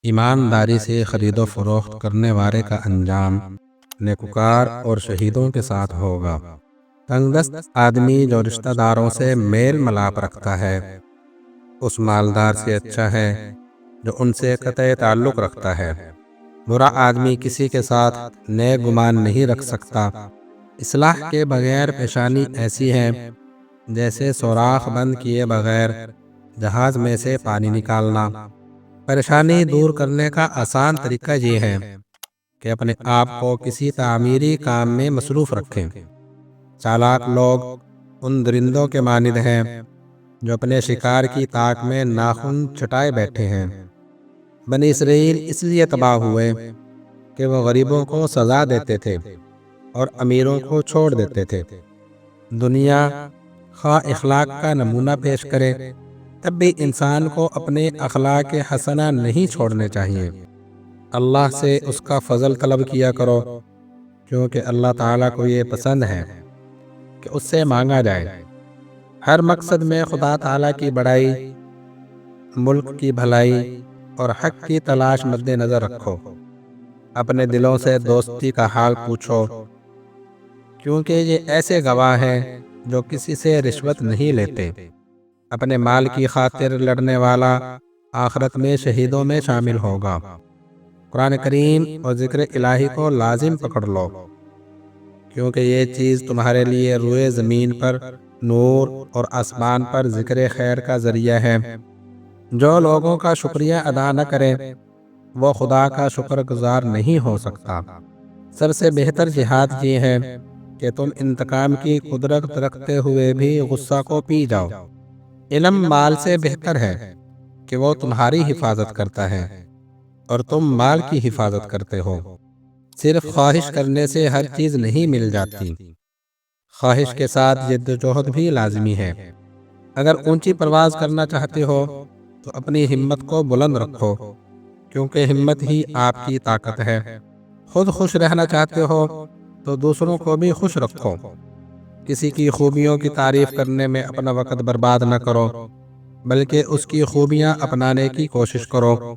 ایمانداری سے خرید و فروخت کرنے والے کا انجام نیکوکار اور شہیدوں کے ساتھ ہوگا۔ تنگ دست آدمی جو رشتہ داروں سے میل ملاپ رکھتا ہے اس مالدار سے اچھا ہے جو ان سے قطع تعلق رکھتا ہے۔ برا آدمی کسی کے ساتھ نیک گمان نہیں رکھ سکتا۔ اصلاح کے بغیر پیشانی ایسی ہے جیسے سوراخ بند کیے بغیر جہاز میں سے پانی نکالنا۔ پریشانی دور کرنے کا آسان طریقہ یہ ہے کہ اپنے آپ کو کسی تعمیری کام میں مصروف رکھیں۔ چالاک لوگ ان درندوں کے مانند ہیں جو اپنے شکار کی تاک میں ناخن چٹائے بیٹھے ہیں۔ بنی اسرائیل اس لیے تباہ ہوئے کہ وہ غریبوں کو سزا دیتے تھے اور امیروں کو چھوڑ دیتے تھے۔ دنیا خواہ اخلاق کا نمونہ پیش کرے تب بھی انسان کو اپنے اخلاق حسنہ نہیں چھوڑنے چاہیے۔ اللہ سے اس کا فضل طلب کیا کرو کیونکہ اللہ تعالیٰ کو یہ پسند ہے کہ اس سے مانگا جائے۔ ہر مقصد میں خدا تعالیٰ کی بڑائی، ملک کی بھلائی اور حق کی تلاش مد نظر رکھو۔ اپنے دلوں سے دوستی کا حال پوچھو کیونکہ یہ ایسے گواہ ہیں جو کسی سے رشوت نہیں لیتے۔ اپنے مال کی خاطر لڑنے والا آخرت میں شہیدوں میں شامل ہوگا۔ قرآن کریم اور ذکر الہی کو لازم پکڑ لو کیونکہ یہ چیز تمہارے لیے روئے زمین پر نور اور آسمان پر ذکر خیر کا ذریعہ ہے۔ جو لوگوں کا شکریہ ادا نہ کرے وہ خدا کا شکر گزار نہیں ہو سکتا۔ سب سے بہتر جہاد یہ ہے کہ تم انتقام کی قدرت رکھتے ہوئے بھی غصہ کو پی جاؤ۔ علم مال سے بہتر ہے کہ وہ تمہاری حفاظت کرتا ہے اور تم مال کی حفاظت کرتے ہو۔ صرف خواہش کرنے سے ہر چیز نہیں مل جاتی، خواہش کے ساتھ جد و جہد بھی لازمی ہے۔ اگر اونچی پرواز کرنا چاہتے ہو تو اپنی ہمت کو بلند رکھو کیونکہ ہمت ہی آپ کی طاقت ہے۔ خود خوش رہنا چاہتے ہو تو دوسروں کو بھی خوش رکھو۔ کسی کی خوبیوں کی تعریف کرنے میں اپنا وقت برباد نہ کرو بلکہ اس کی خوبیاں اپنانے کی کوشش کرو۔